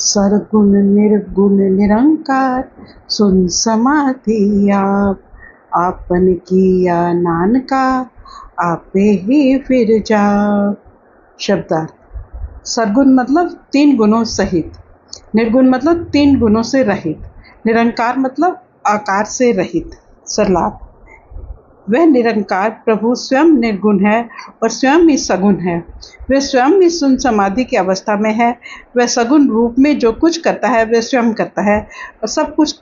सरगुण निर्गुण निरंकार, सुन समाधि आपन किया नानका, आपे ही फिर जाप। शब्दार्थ। सरगुण मतलब 3 गुणों सहित, निर्गुण मतलब 3 गुणों से रहित, निरंकार मतलब आकार से रहित। सरलाभ। वह निरंकार प्रभु स्वयं निर्गुण है और स्वयं ही सगुण है। वह स्वयं ही शून्य समाधि की अवस्था में है। वह सगुण रूप में जो कुछ करता है वह स्वयं करता है और सब कुछ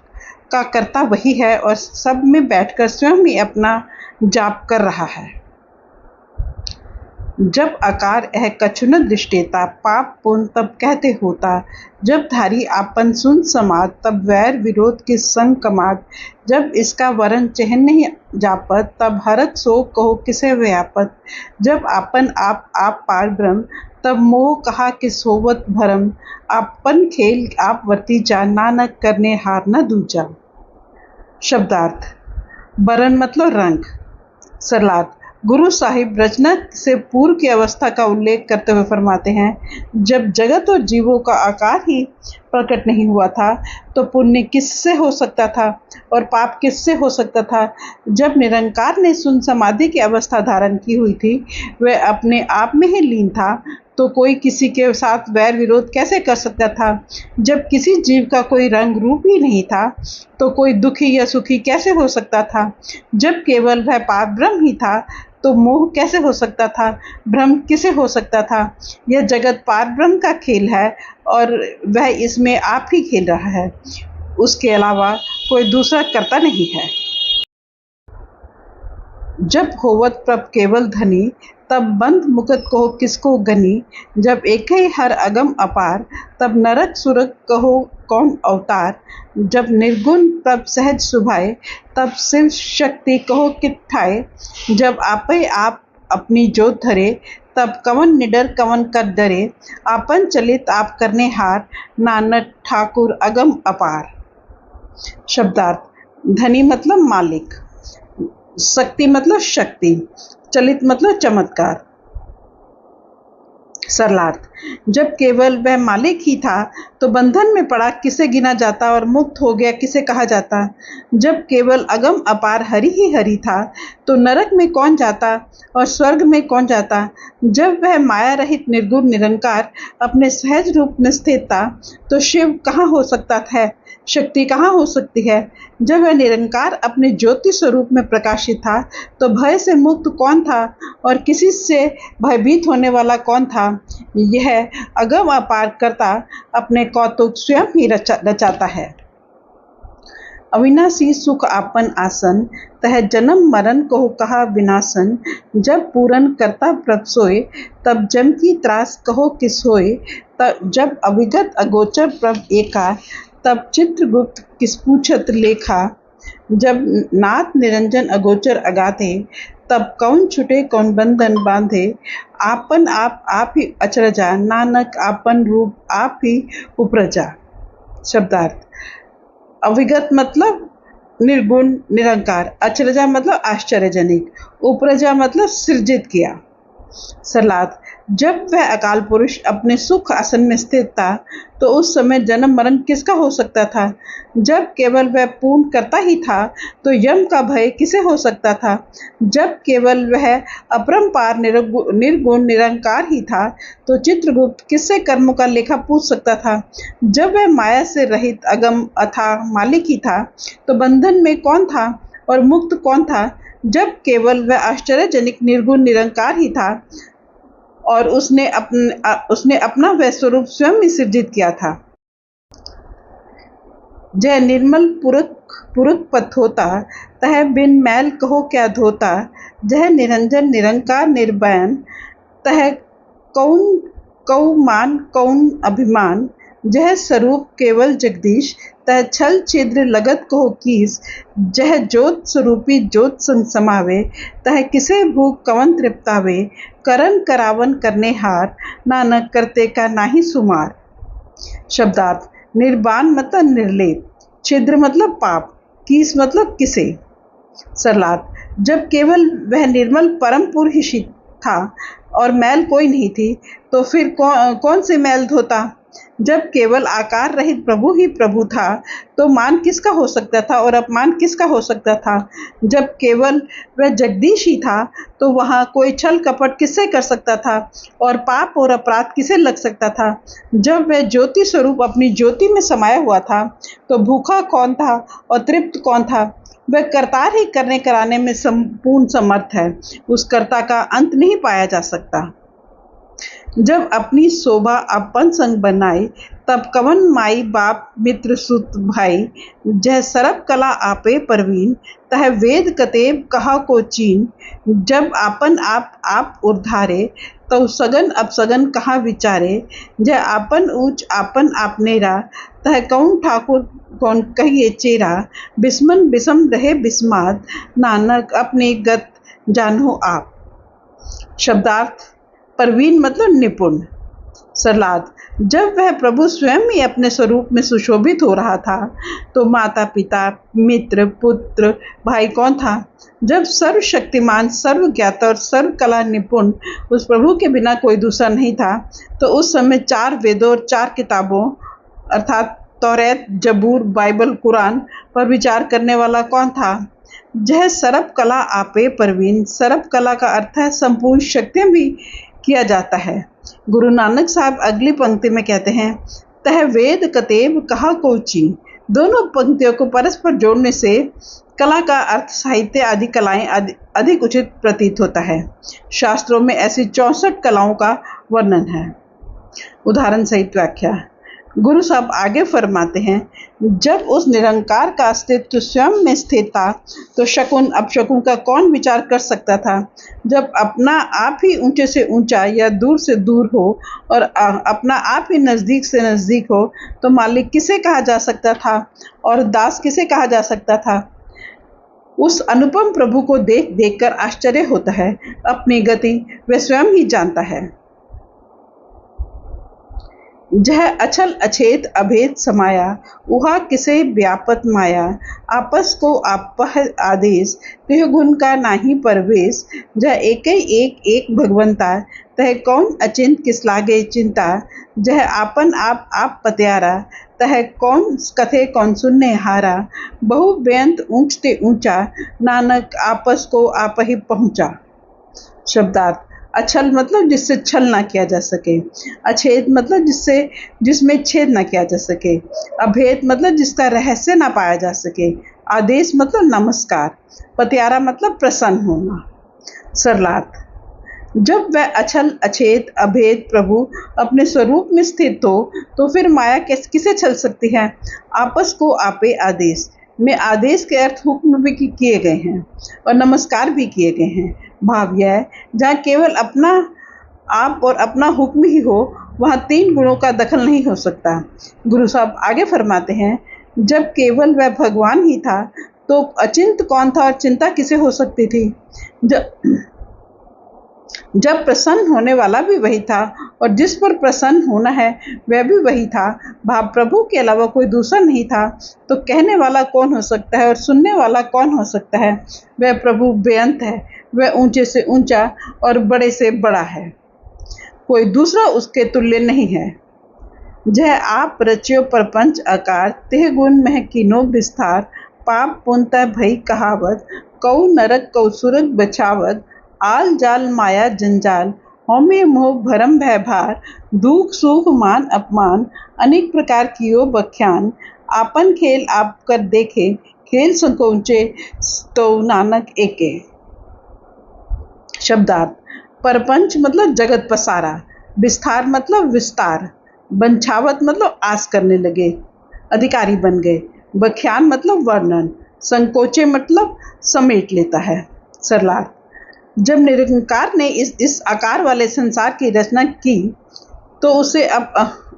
का कर्ता वही है और सब में बैठकर स्वयं ही अपना जाप कर रहा है। जब आकार है कछु न दृष्टेता, पाप पुण्य तब कहते होता। जब धारी आपन सुन समाज, तब वैर विरोध के संग कमाद। जब इसका वरण चहन नहीं जापत, तब हरत शोक कहो किसे व्यापत। जब आपन आप पार ब्रह्म, तब मोह कहा कि सोवत भरम। आपन खेल आप वर्ती जा, नानक करने हार न दूजा। शब्दार्थ। वरण मतलब रंग। सरलार्थ। गुरु साहिब रचना से पूर्व की अवस्था का उल्लेख करते हुए फरमाते हैं, जब जगत और जीवों का आकार ही प्रकट नहीं हुआ था तो पुण्य किससे हो सकता था और पाप किससे हो सकता था। जब निरंकार ने शून्य समाधि की अवस्था धारण की हुई थी, वह अपने आप में ही लीन था, तो कोई किसी के साथ वैर विरोध कैसे कर सकता था। जब किसी जीव का कोई रंग रूप ही नहीं था, तो कोई दुखी या सुखी कैसे हो सकता था। जब केवल वह पार ब्रह्म ही था, तो मोह कैसे हो सकता था, भ्रम किसे हो सकता था। यह जगत पार ब्रह्म का खेल है और वह इसमें आप ही खेल रहा है, उसके अलावा कोई दूसरा करता नहीं है। जब होवत प्रभ केवल धनी, तब बंध मुकत कहो किसको गनी। जब एक ही हर अगम अपार, तब नरक सुरग कहो कौन अवतार। जब निर्गुण प्रभ सहज सुभाए, तब शिव शक्ति कहो कित्थाए। जब आपे आप अपनी जोत धरे, तब कवन निडर कवन कर डरे। आपन चलित आप करने हार, नानक ठाकुर अगम अपार। शब्दार्थ। धनी मतलब मालिक, शक्ति मतलब शक्ति, चलित मतलब चमत्कार। सरलार्थ। जब केवल वह मालिक ही था, तो बंधन में पड़ा किसे गिना जाता और मुक्त हो गया किसे कहा जाता। जब केवल अगम अपार हरि ही हरि था, तो नरक में कौन जाता और स्वर्ग में कौन जाता। जब वह माया रहित निर्गुण निरंकार अपने सहज रूप में स्थित था, तो शिव कहाँ हो सकता है, शक्ति कहाँ हो सकती है। जब वह निरंकार अपने ज्योति स्वरूप में प्रकाशित था, तो भय से मुक्त कौन था और किसी से भयभीत होने वाला कौन था। यह अगम अपार करता अपने कौतुक स्वयं ही रचाता है। अविनाशी सुख आपन आसन, तह जन्म मरण को कहा विनाशन। जब पूरन करता प्रभ सोए, तब जम की त्रास कहो किस होए। तब जब अविगत अगोचर प्रभ एका, तब चित्रगुप्त किस पूछत लेखा। जब नाथ निरंजन अगोचर अगाधे, तब कौन छुटे कौन बंधन बांधे। आपन आप ही अचरजा, नानक आपन रूप आप ही उपरजा। शब्दार्थ। अविगत मतलब निर्गुण निरंकार, अचरजा मतलब आश्चर्यजनक, उपरजा मतलब सृजित किया। सरलार्थ। जब वह अकाल पुरुष अपने सुख आसन में स्थित था, तो उस समय जन्म मरण किसका हो सकता था। जब केवल वह पूर्ण करता ही था, तो यम का भय किसे हो सकता था। जब केवल वह अपरंपार निर्गुण निरंकार ही था, तो चित्रगुप्त किससे कर्मों का लेखा पूछ सकता था। जब वह माया से रहित अगम अथाह मालिक ही था, तो बंधन में कौन था और मुक्त कौन था। जब केवल वह आश्चर्यजनक निर्गुण निरंकार ही था और उसने अपना वह स्वरूप स्वयं ही सृजित किया था। जय निर्मल पुरुष पथ होता, तह बिन मैल कहो क्या धोता। जह निरंजन निरंकार निर्बयन, तह कौन कौ मान कौन अभिमान। जह स्वरूप केवल जगदीश, तह छल छिद्र लगत कहो कीस। जह ज्योत स्वरूपी ज्योत संग समावे, तह किसे भूख कवन तृप्तावे। करन करावन करने हार, नानक करते का नाही सुमार। शब्दार्थ। निर्वाण मतलब निर्लेप, छिद्र मतलब पाप, कीस मतलब किसे। सरलार्थ। जब केवल वह निर्मल परम पुरुष ही था और मैल कोई नहीं थी, तो फिर कौन से मैल धोता। जब केवल आकार रहित प्रभु ही प्रभु था तो मान किसका हो सकता था और अपमान किसका हो सकता था। जब केवल वह जगदीश ही था तो वहाँ कोई छल कपट किससे कर सकता था और पाप और अपराध किसे लग सकता था। जब वह ज्योति स्वरूप अपनी ज्योति में समाया हुआ था तो भूखा कौन था और तृप्त कौन था। वह करतार ही करने कराने में संपूर्ण समर्थ है। उस कर्ता का अंत नहीं पाया जा सकता। जब अपनी शोभा अपन संग बनाई तब कवन माई बाप मित्र सुत भाई। जह सरब कला आपे परवीन तह वेद कतेब कहा को चीन। जब आपन आप उर्धारे तो सगन अपसगन कहा विचारे। जह आपन ऊंच आपन आपनेरा तह कौन ठाकुर कौन कहिए चेरा। बिस्मन बिसम रहे बिस्माद नानक अपने गत जानो आप। शब्दार्थ। परवीन मतलब निपुण। सरलाद। जब वह प्रभु स्वयं ही अपने स्वरूप में सुशोभित हो रहा था तो माता पिता मित्र पुत्र भाई कौन था। जब सर्वशक्तिमान सर्वज्ञाता और सर्व कला निपुण उस प्रभु के बिना कोई दूसरा नहीं था तो उस समय 4 वेदों और 4 किताबों अर्थात तौरेत जबूर बाइबल कुरान पर विचार करने वाला कौन था। जह सरब कला आपे परवीन। सरब कला का अर्थ है संपूर्ण शक्तियां भी किया जाता है। गुरु नानक साहब अगली पंक्ति में कहते हैं तह वेद कतेब कहा कोची। दोनों पंक्तियों को परस्पर जोड़ने से कला का अर्थ साहित्य आदि कलाएं अधिक उचित प्रतीत होता है। शास्त्रों में ऐसी 64 कलाओं का वर्णन है। उदाहरण सहित व्याख्या। गुरु साहब आगे फरमाते हैं जब उस निरंकार का अस्तित्व स्वयं में स्थित था तो शकुन अपशकुन का कौन विचार कर सकता था। जब अपना आप ही ऊंचे से ऊंचा या दूर से दूर हो और अपना आप ही नज़दीक से नज़दीक हो तो मालिक किसे कहा जा सकता था और दास किसे कहा जा सकता था। उस अनुपम प्रभु को देख देख कर आश्चर्य होता है। अपनी गति वह स्वयं ही जानता है। जह अचल अछेत अभेद समाया उहा किसे व्यापत माया। आपस को आपह आदेश तह गुण का नाही परवेश। जह एक एक भगवंता तह कौन अचिंत किस लागे चिंता। जह आपन आप पत्यारा तह कौन कथे कौन सुनने हारा। बहु बेअंत ऊंचते ऊंचा नानक आपस को आप ही पहुंचा। शब्दार्थ। अछल मतलब जिससे छल ना किया जा सके। अछेद मतलब जिसमें छेद ना किया जा सके। अभेद मतलब जिसका रहस्य ना पाया जा सके। आदेश मतलब नमस्कार। पतियारा मतलब प्रसन्न होना। सरलार्थ। जब वह अछल अछेद अभेद प्रभु अपने स्वरूप में स्थित हो तो फिर माया किसे छल सकती है। आपस को आपे आदेश में आदेश के अर्थ हुक्म भी किए गए हैं और नमस्कार भी किए गए हैं। भाव यह है जहाँ केवल अपना आप और अपना हुक्म ही हो वहाँ 3 गुणों का दखल नहीं हो सकता। गुरु साहब आगे फरमाते हैं जब केवल वह भगवान ही था तो अचिंत कौन था और चिंता किसे हो सकती थी। जब प्रसन्न होने वाला भी वही था और जिस पर प्रसन्न होना है वह भी वही था। भाव प्रभु के अलावा कोई दूसरा नहीं था तो कहने वाला कौन हो सकता है और सुनने वाला कौन हो सकता है। वह प्रभु बेअंत है। वह ऊंचे से ऊंचा और बड़े से बड़ा है। कोई दूसरा उसके तुल्य नहीं है। जह आप रच्यो प्रपंच आकार तेह गुण मह कीनो विस्तार। पाप पुण्य भई कहावत कौ नरक कौ सुरग बचावत। आल जाल माया जंजाल हौमे मोह भरम भय भार। दुख सुख मान अपमान अनेक प्रकार कियो बख्यान। आपन खेल आप कर देखे खेल संकोचे तो नानक एके। शब्दार्थ। परपंच मतलब जगत पसारा। विस्तार मतलब विस्तार। बंछावत मतलब आस करने लगे अधिकारी बन गए। बख्यान मतलब वर्णन। संकोचे मतलब समेट लेता है। सरलार्थ। जब निरंकार ने इस आकार वाले संसार की रचना की तो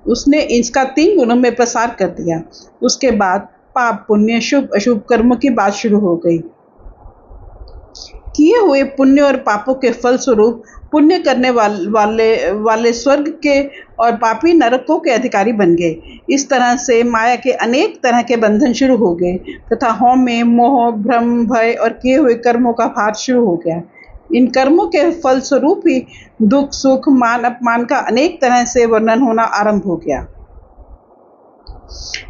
उसने इसका 3 गुणों में प्रसार कर दिया। उसके बाद पाप पुण्य शुभ अशुभ कर्मों की बात शुरू हो गई। किए हुए पुण्य और पापों के फल स्वरूप पुण्य करने वाले स्वर्ग के और पापी नरकों के अधिकारी बन गए। इस तरह से माया के अनेक तरह के बंधन शुरू हो गए तथा हौमे मोह भ्रम भय और किए हुए कर्मों का भार शुरू हो गया। इन कर्मों के फल स्वरूप ही दुख सुख मान अपमान का अनेक तरह से वर्णन होना आरंभ हो गया।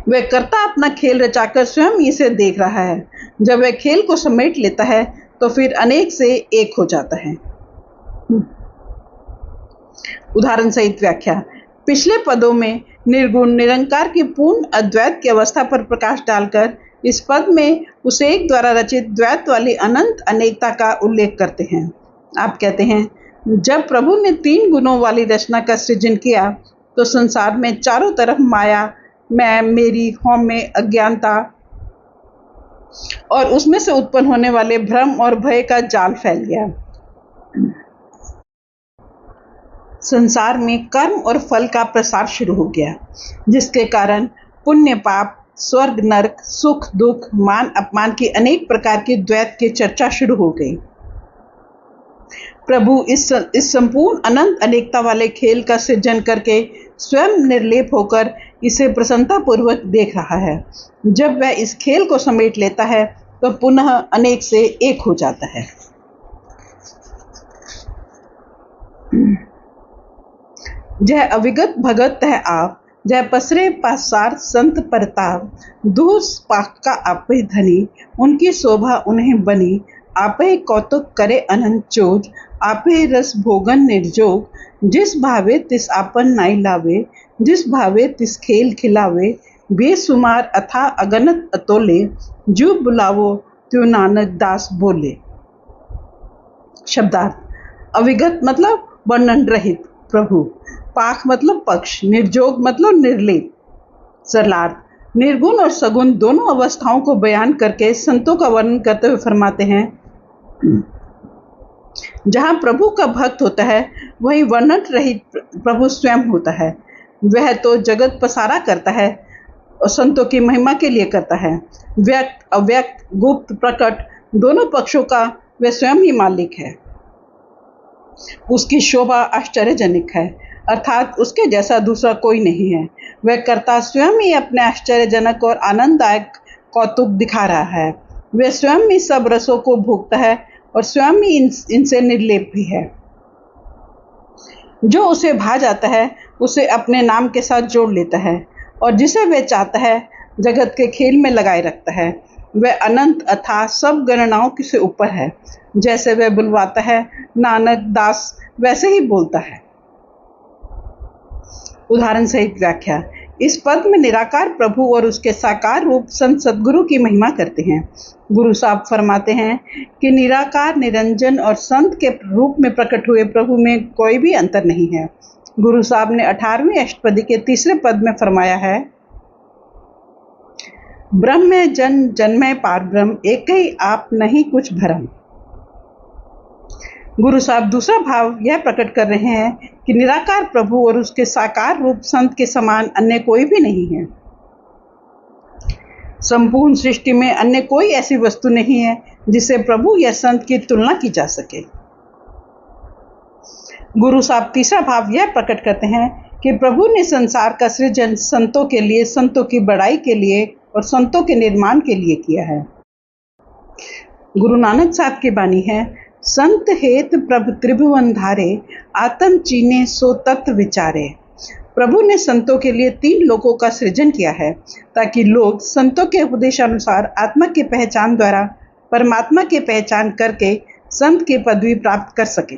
वह कर्ता अपना खेल रचाकर स्वयं इसे देख रहा है। जब वह खेल को समेट लेता है तो फिर अनेक से एक हो जाता है। उदाहरण सहित व्याख्या। पिछले पदों में निर्गुण निरंकार की पूर्ण अद्वैत की अवस्था पर प्रकाश डालकर इस पद में उसे एक द्वारा रचित द्वैत वाली अनंत अनेकता का उल्लेख करते हैं। आप कहते हैं, जब प्रभु ने 3 गुणों वाली रचना का सृजन किया तो संसार में चारों तरफ माया, मैं, मेरी, हौमे, अज्ञानता और उसमें से उत्पन्न होने वाले भ्रम और भय का जाल फैल गया। संसार में कर्म और फल का प्रसार शुरू हो गया, जिसके कारण पुण्य पाप, स्वर्ग नरक, सुख दुख, मान अपमान की अनेक प्रकार की द्वैत की चर्चा शुरू हो गई। प्रभु इस संपूर्ण अनंत अनेकता वाले खेल का सृजन करके स्वयं निर्लेप होकर इसे प्रसन्नता पूर्वक देख रहा है। जब वह इस खेल को समेट लेता है तो पुनः अनेक से एक हो जाता है। जह अविगत भगत तह आप, जह पसरे पासार संत परताप, दूस पाक का आपे धनी, उनकी शोभा उन्हें बनी, आपे कौतुक करे अनंत चोज, आपे रस भोगन निर्जोग, जिस भावे तिस आपन नाई लावे, जिस भावे तिस खेल खिलावे, बेसुमार अथा अगनत अतोले, जो बुलावो त्यो नानक दास बोले। शब्दार्थ। अविगत मतलब वर्णन रहित प्रभु, पाक मतलब पक्ष, निर्जोग मतलब निर्लेप। सरलार्थ। निर्गुण और सगुण दोनों अवस्थाओं को बयान करके संतों का वर्णन करते हुए फरमाते हैं, जहां प्रभु का भक्त होता है वहीं वर्णन रहित प्रभु स्वयं होता है। वह तो जगत पसारा करता है और संतों की महिमा के लिए करता है। व्यक्त, अव्यक्त, गुप्त, प्रकट दोनों पक्षों का वह स्वयं ही मालिक है। उसकी शोभा आश्चर्यजनक है, अर्थात उसके जैसा दूसरा कोई नहीं है। वह कर्ता स्वयं ही अपने आश्चर्यजनक और आनंददायक कौतुक दिखा रहा है। वह स्वयं ही सब रसों को भोगता है और स्वयं ही इनसे निर्लेप भी है। जो उसे भा जाता है उसे अपने नाम के साथ जोड़ लेता है और जिसे वह चाहता है जगत के खेल में लगाए रखता है। वह अनंत अथाह सब गणनाओं से ऊपर है। जैसे वह बुलवाता है नानक दास, वैसे ही बोलता है। उदाहरण सहित व्याख्या। इस पद में निराकार प्रभु और उसके साकार रूप संत सदगुरु की महिमा करते हैं। गुरु साहब फरमाते हैं कि निराकार, निरंजन और संत के रूप में प्रकट हुए प्रभु में कोई भी अंतर नहीं है। गुरु साहब ने 18वीं अष्टपदी के 3रे पद में फरमाया है, ब्रह्म जन जन्मय पार ब्रह्म, एक ही आप नहीं कुछ भरम। गुरु साहब दूसरा भाव यह प्रकट कर रहे हैं कि निराकार प्रभु और उसके साकार रूप संत के समान अन्य कोई भी नहीं है। संपूर्ण सृष्टि में अन्य कोई ऐसी वस्तु नहीं है जिससे प्रभु या संत की तुलना की जा सके। गुरु साहब तीसरा भाव यह प्रकट करते हैं कि प्रभु ने संसार का सृजन संतों के लिए, संतों की बड़ाई के लिए और संतों के निर्माण के लिए किया है। गुरु नानक साहब की बानी है, संत हेत प्रभु त्रिभुवन धारे, आत्म चीने सो तत्व विचारे। प्रभु ने संतों के लिए 3 लोकों का सृजन किया है ताकि लोग संतों के उपदेशानुसार आत्मा की पहचान द्वारा परमात्मा की पहचान करके संत की पदवी प्राप्त कर सके।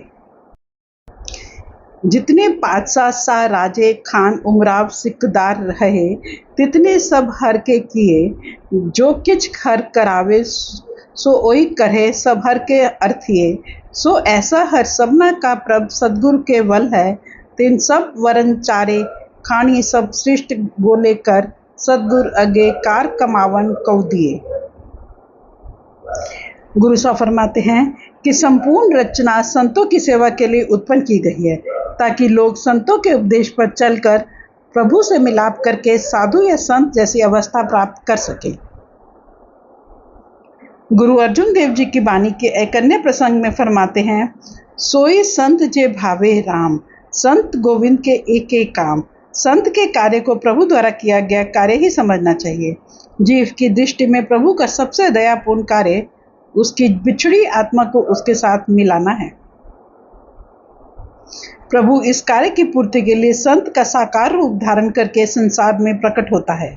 जितने पातशाह सा राजे खान उमराव सिकदार रहे, तितने सब हर के किए, जो किछ हर करावे सो ओई करे, सब हर के अर्थिए, सो ऐसा हर सबना का प्रभ सदगुरु के वल है, तिन सब वरन चारे, खानी सब सृष्ट बोले कर, सदगुरु अगे कार कमावन कौ दिए। गुरु साहब फरमाते हैं कि संपूर्ण रचना संतों की सेवा के लिए उत्पन्न की गई है ताकि लोग संतों के उपदेश पर चलकर प्रभु से मिलाप करके साधु या संत जैसी अवस्था प्राप्त कर सके। गुरु अर्जुन देव जी की बानी के एक अन्य प्रसंग में फरमाते हैं, सोई संत जे भावे राम, संत गोविंद के एक एक काम। संत के कार्य को प्रभु द्वारा किया गया कार्य ही समझना चाहिए। जीव की दृष्टि में प्रभु का सबसे दयापूर्ण कार्य उसकी बिछड़ी आत्मा को उसके साथ मिलाना है। प्रभु इस कार्य की पूर्ति के लिए संत का साकार रूप धारण करके संसार में प्रकट होता है।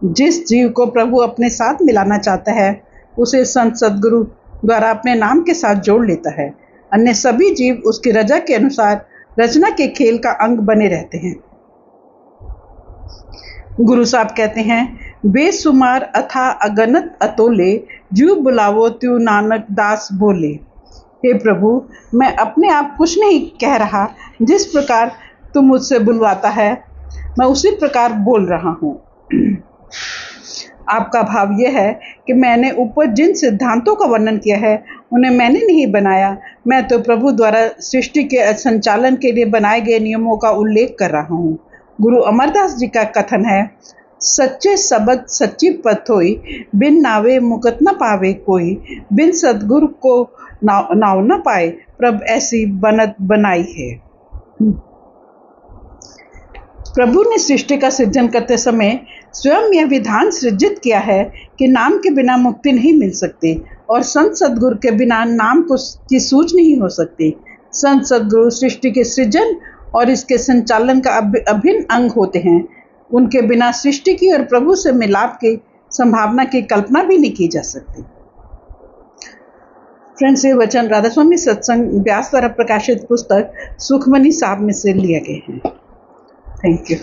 जिस जीव को प्रभु अपने साथ मिलाना चाहता है उसे संत सद्गुरु द्वारा अपने नाम के साथ जोड़ लेता है। अन्य सभी जीव उसकी रजा के अनुसार रचना के खेल का अंग बने रहते हैं। गुरु साहब कहते हैं, बेसुमार अथा अगनत अतोले, जीव बुलावो त्यू नानक दास बोले। हे प्रभु, मैं अपने आप कुछ नहीं कह रहा, जिस प्रकार तू मुझसे बुलवाता है मैं उसी प्रकार बोल रहा हूँ। आपका भाव यह है कि मैंने ऊपर जिन सिद्धांतों का वर्णन किया है उन्हें मैंने नहीं बनाया, मैं तो प्रभु द्वारा सृष्टि के संचालन के लिए बनाए गए नियमों का उल्लेख कर रहा हूँ। गुरु अमरदास जी का कथन है, सच्चे सबद सच्ची पथ होई, बिन नावे मुकत न पावे कोई, बिन सदगुरु को नाव न पाए, प्रभ ऐसी बनत बनाई है। प्रभु ने सृष्टि का सृजन करते समय स्वयं यह विधान सृजित किया है कि नाम के बिना मुक्ति नहीं मिल सकती और संत सदगुरु के बिना नाम की सूझ नहीं हो सकती। संत सदगुरु सृष्टि के सृजन और इसके संचालन का अभिन्न अंग होते हैं। उनके बिना सृष्टि की और प्रभु से मिलाप की संभावना की कल्पना भी नहीं की जा सकती। फ्रेंड्स, ये वचन राधा स्वामी सत्संग व्यास द्वारा प्रकाशित पुस्तक सुखमनी साहब में से लिए गए हैं। Thank you.